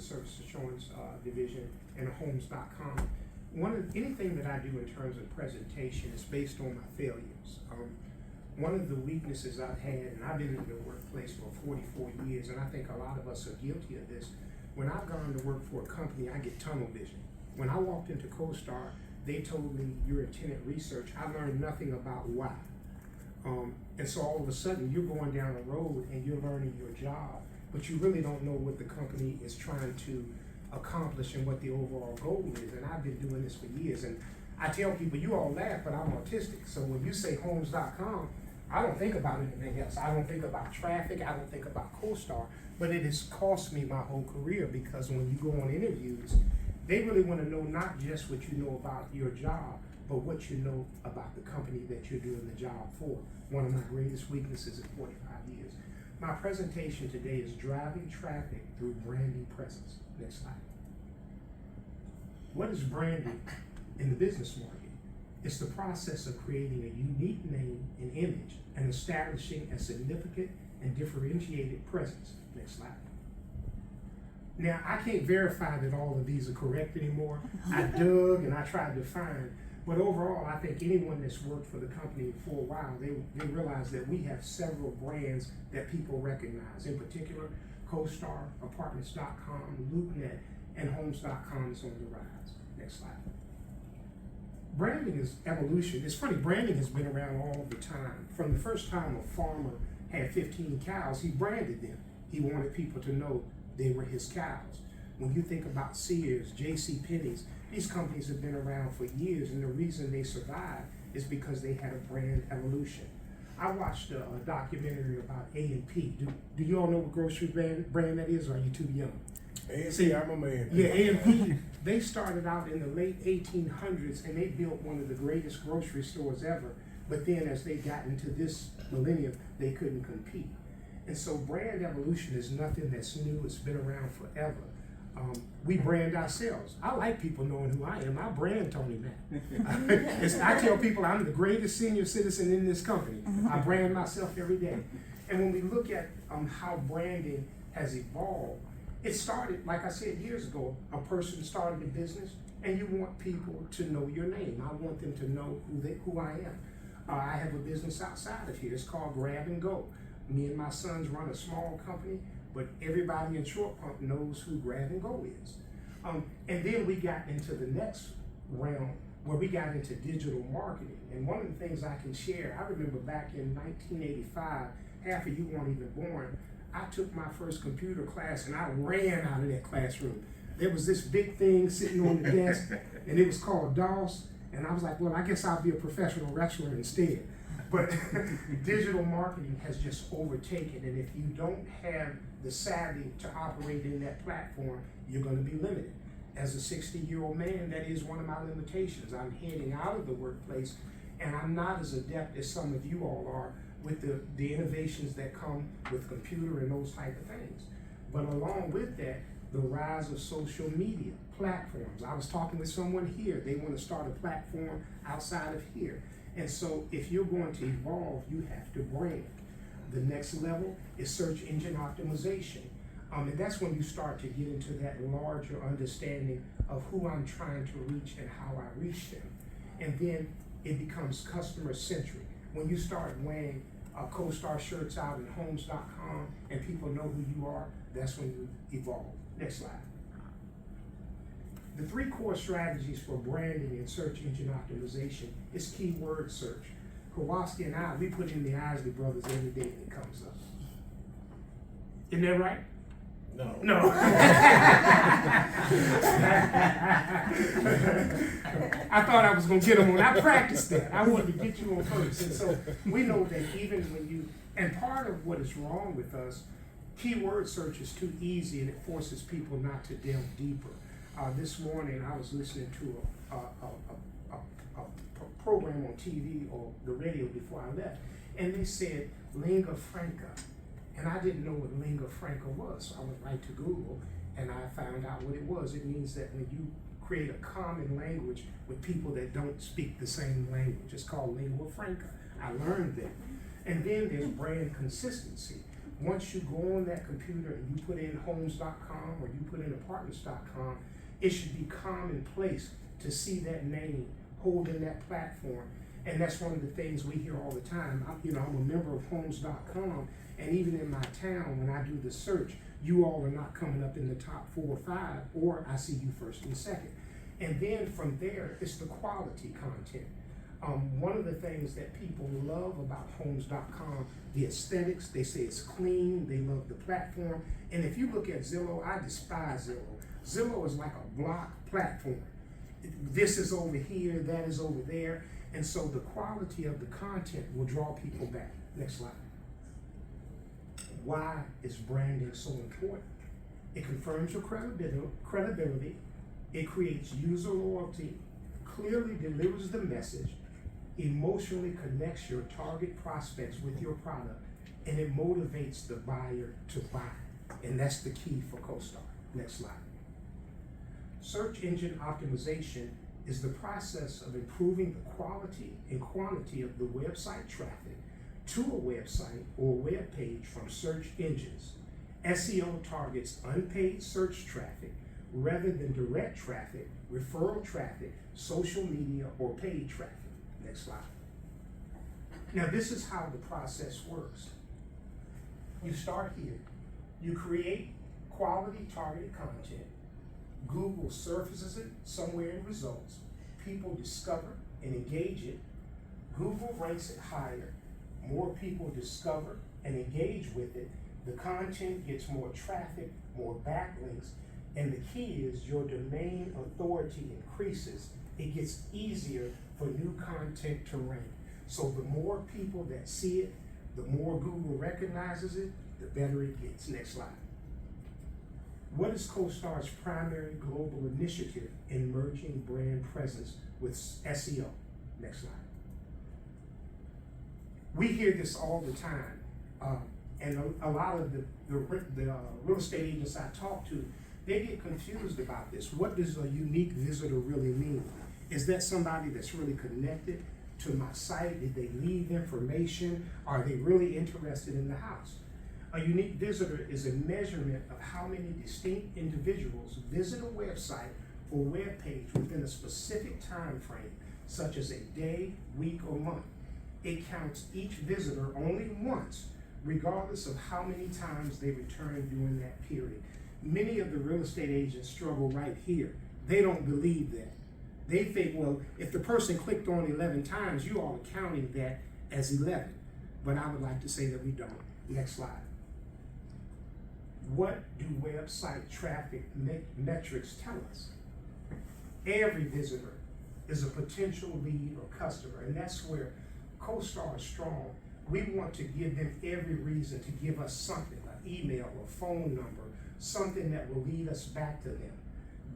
the Surface Assurance Division and Homes.com. Anything that I do in terms of presentation is based on my failures. One of the weaknesses I've had, and I've been in the workplace for 44 years, and I think a lot of us are guilty of this. When I've gone to work for a company, I get tunnel vision. When I walked into Costar, they told me you're in tenant research. I learned nothing about why. And so all of a sudden you're going down the road and you're learning your job, but you really don't know what the company is trying to accomplish and what the overall goal is. And I've been doing this for years. And I tell people, you all laugh, but I'm autistic. So when you say Homes.com, I don't think about anything else. I don't think about traffic. I don't think about Costar. But it has cost me my whole career, because when you go on interviews, they really want to know not just what you know about your job, but what you know about the company that you're doing the job for. One of my greatest weaknesses in 45 years. My presentation today is driving traffic through branding presence. Next slide. What is branding in the business market? It's the process of creating a unique name and image and establishing a significant and differentiated presence. Next slide. Now, I can't verify that all of these are correct anymore. I dug and I tried to find, but overall, I think anyone that's worked for the company for a while, they realize that we have several brands that people recognize. In particular, Costar, Apartments.com, LoopNet, and Homes.com is on the rise. Next slide. Branding is evolution. It's funny, branding has been around all the time. From the first time a farmer had 15 cows, he branded them. He wanted people to know they were his cows. When you think about Sears, J.C. Penney's, these companies have been around for years, and the reason they survived is because they had a brand evolution. I watched a documentary about A&P. Do you all know what grocery brand that is, or are you too young? A&P, I'm a man. Yeah, A&P, they started out in the late 1800s, and they built one of the greatest grocery stores ever. But then as they got into this millennium, they couldn't compete. And so brand evolution is nothing that's new. It's been around forever. We brand ourselves. I like people knowing who I am. I brand Tony Mack. I tell people I'm the greatest senior citizen in this company. I brand myself every day. And when we look at how branding has evolved, it started, like I said, years ago. A person started a business, and you want people to know your name. I want them to know who I am. I have a business outside of here. It's called Grab and Go. Me and my sons run a small company, but everybody in Short Pump knows who Grab and Go is. And then we got into the next realm where we got into digital marketing. And one of the things I can share, I remember back in 1985, half of you weren't even born, I took my first computer class and I ran out of that classroom. There was this big thing sitting on the desk, and it was called DOS. And I was like, well, I guess I'll be a professional wrestler instead. But digital marketing has just overtaken, and if you don't have the savvy to operate in that platform, you're going to be limited. As a 60-year-old man, that is one of my limitations. I'm heading out of the workplace, and I'm not as adept as some of you all are with the innovations that come with computer and those type of things. But along with that, the rise of social media platforms. I was talking with someone here. They want to start a platform outside of here. And so if you're going to evolve, you have to brand. The next level is search engine optimization. And that's when you start to get into that larger understanding of who I'm trying to reach and how I reach them. And then it becomes customer centric. When you start wearing Costar shirts out in Homes.com and people know who you are, that's when you evolve. Next slide. The three core strategies for branding and search engine optimization is keyword search. Kowalski and I, we put in the Isley Brothers every day that comes up. Isn't that right? No. No. I thought I was going to get them on. I practiced that. I wanted to get you on first. And so we know that even when you, and part of what is wrong with us, keyword search is too easy and it forces people not to delve deeper. This morning I was listening to a program on TV or the radio before I left, and they said lingua franca. And I didn't know what lingua franca was, so I went right to Google and I found out what it was. It means that when you create a common language with people that don't speak the same language, it's called lingua franca. I learned that. And then there's brand consistency. Once you go on that computer and you put in homes.com or you put in apartments.com, it should be commonplace to see that name holding that platform. And that's one of the things we hear all the time. I'm a member of homes.com, and even in my town, when I do the search, you all are not coming up in the top 4 or 5, or I see you first and second. And then from there, it's the quality content. One of the things that people love about homes.com, the aesthetics, they say it's clean, they love the platform. And if you look at Zillow, I despise Zillow. Zillow is like a block platform. This is over here, that is over there. And so the quality of the content will draw people back. Next slide. Why is branding so important? It confirms your credibility, it creates user loyalty, clearly delivers the message, emotionally connects your target prospects with your product, and it motivates the buyer to buy. And that's the key for Costar. Next slide. Search engine optimization is the process of improving the quality and quantity of the website traffic to a website or web page from search engines. SEO targets unpaid search traffic rather than direct traffic, referral traffic, social media, or paid traffic. Next slide. Now, this is how the process works. You start here. You create quality targeted content. Google surfaces it somewhere in results. People discover and engage it. Google ranks it higher. More people discover and engage with it. The content gets more traffic, more backlinks, and the key is your domain authority increases. It gets easier for new content to rank. So the more people that see it, the more Google recognizes it, the better it gets. Next slide. What is Costar's primary global initiative in merging brand presence with SEO? Next slide. We hear this all the time, and a lot of the real estate agents I talk to, they get confused about this. What does a unique visitor really mean? Is that somebody that's really connected to my site? Did they leave information? Are they really interested in the house? A unique visitor is a measurement of how many distinct individuals visit a website or web page within a specific time frame, such as a day, week, or month. It counts each visitor only once, regardless of how many times they return during that period. Many of the real estate agents struggle right here. They don't believe that. They think, well, if the person clicked on 11 times, you all are counting that as 11. But I would like to say that we don't. Next slide. What do website traffic metrics tell us? Every visitor is a potential lead or customer, and that's where Costar is strong. We want to give them every reason to give us something, an email, a phone number, something that will lead us back to them.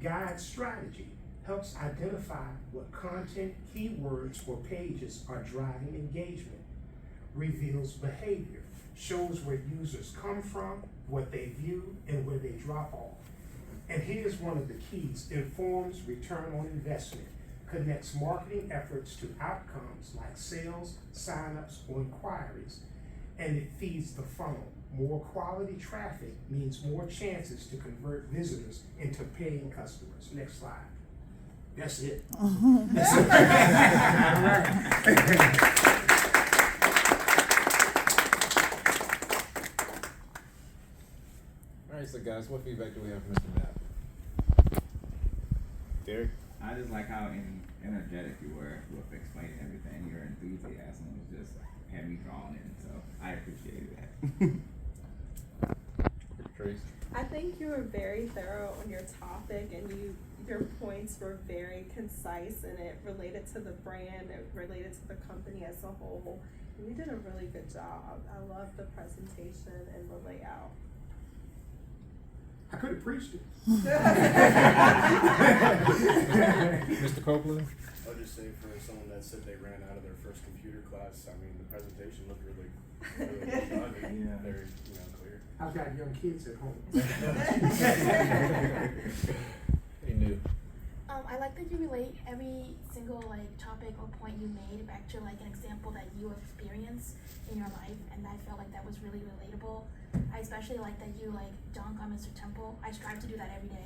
Guide strategy helps identify what content, keywords, or pages are driving engagement. Reveals behavior, shows where users come from, what they view, and where they drop off. And here's one of the keys: informs return on investment, connects marketing efforts to outcomes like sales, signups, or inquiries, and it feeds the funnel. More quality traffic means more chances to convert visitors into paying customers. Next slide. That's it. That's it. All right. All right, so guys, what feedback do we have from Mr. Knapp? Derek? I just like how energetic you were with explaining everything. Your enthusiasm was just had me drawn in, so I appreciated that. Trace? I think you were very thorough on your topic, and your points were very concise, and it related to the brand, it related to the company as a whole. And you did a really good job. I love the presentation and the layout. I could have preached it. Mr. Copeland? I'll just say for someone that said they ran out of their first computer class, I mean, the presentation looked really well done and Yeah. very, clear. I've got young kids at home. He knew. I I like that you relate every single like topic or point you made back to like an example that you have experienced in your life, and I felt like that was really relatable. I especially like that you like dunk on Mr. Temple. I strive to do that every day.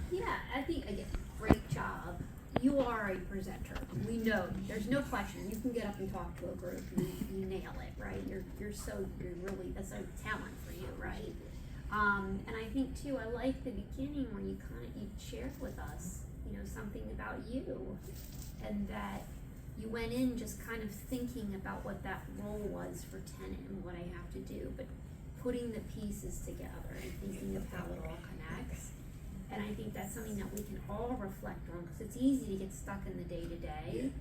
Yeah, I think, again, great job. You are a presenter. We know, there's no question. You can get up and talk to a group. You nail it, right? You're really, that's a talent for you, right? And I think too, I like the beginning where you shared with us, something about you, and that you went in just kind of thinking about what that role was for tenant and what I have to do, but putting the pieces together and thinking of how it all connects. And I think that's something that we can all reflect on, because it's easy to get stuck in the day-to-day.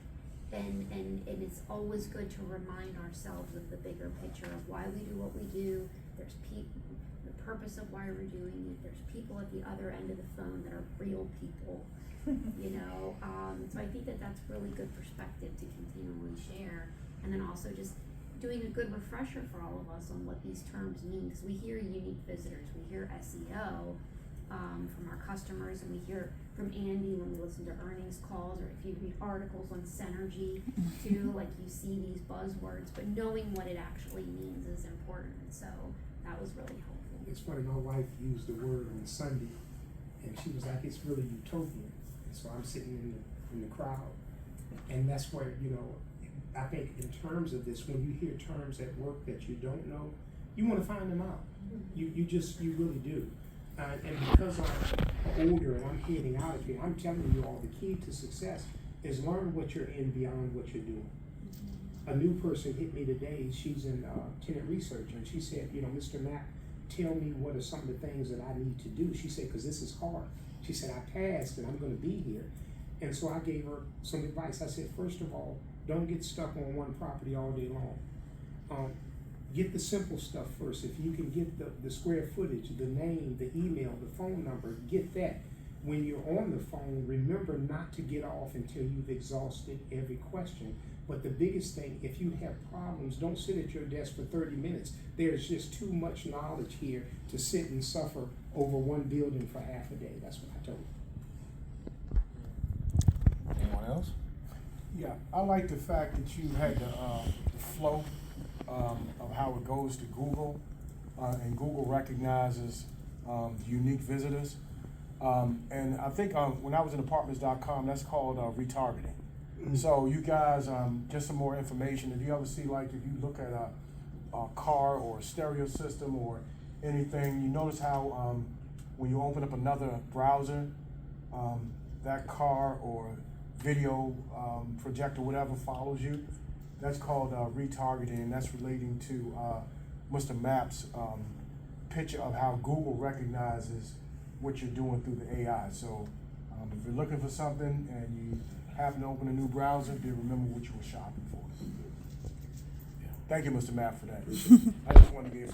And it's always good to remind ourselves of the bigger picture of why we do what we do. There's the purpose of why we're doing it. There's people at the other end of the phone that are real people, So I think that that's really good perspective to continually share. And then also just doing a good refresher for all of us on what these terms mean, because we hear unique visitors, we hear SEO, from our customers, and we hear from Andy when we listen to earnings calls, or if you read articles on Synergy too, like you see these buzzwords, but knowing what it actually means is important. So that was really helpful. It's funny, my wife used the word on Sunday, and she was like, it's really utopian. And so I'm sitting in the crowd, and that's where, I think in terms of this, when you hear terms at work that you don't know, you want to find them out. You really do. And because I'm older and I'm heading out of here, I'm telling you all, the key to success is learn what you're in beyond what you're doing. A new person hit me today. She's in tenant research, and she said, Mr. Mack, tell me what are some of the things that I need to do. She said, because this is hard. She said, I passed and I'm going to be here. And so I gave her some advice. I said, first of all, don't get stuck on one property all day long. Get the simple stuff first. If you can get the square footage, the name, the email, the phone number, get that. When you're on the phone, remember not to get off until you've exhausted every question. But the biggest thing, if you have problems, don't sit at your desk for 30 minutes. There's just too much knowledge here to sit and suffer over one building for half a day. That's what I told her. Anyone else? Yeah, I like the fact that you had the flow of how it goes to Google, and Google recognizes unique visitors. And I think when I was in apartments.com, that's called retargeting. So you guys, just some more information. If you ever see, like, if you look at a car or a stereo system or anything, you notice how when you open up another browser, that car or video projector, whatever, follows you. That's called retargeting, and that's relating to Mr. Mapp's picture of how Google recognizes what you're doing through the AI. So if you're looking for something and you happen to open a new browser, then remember what you were shopping for. Thank you, Mr. Mapp, for that. I just wanted to give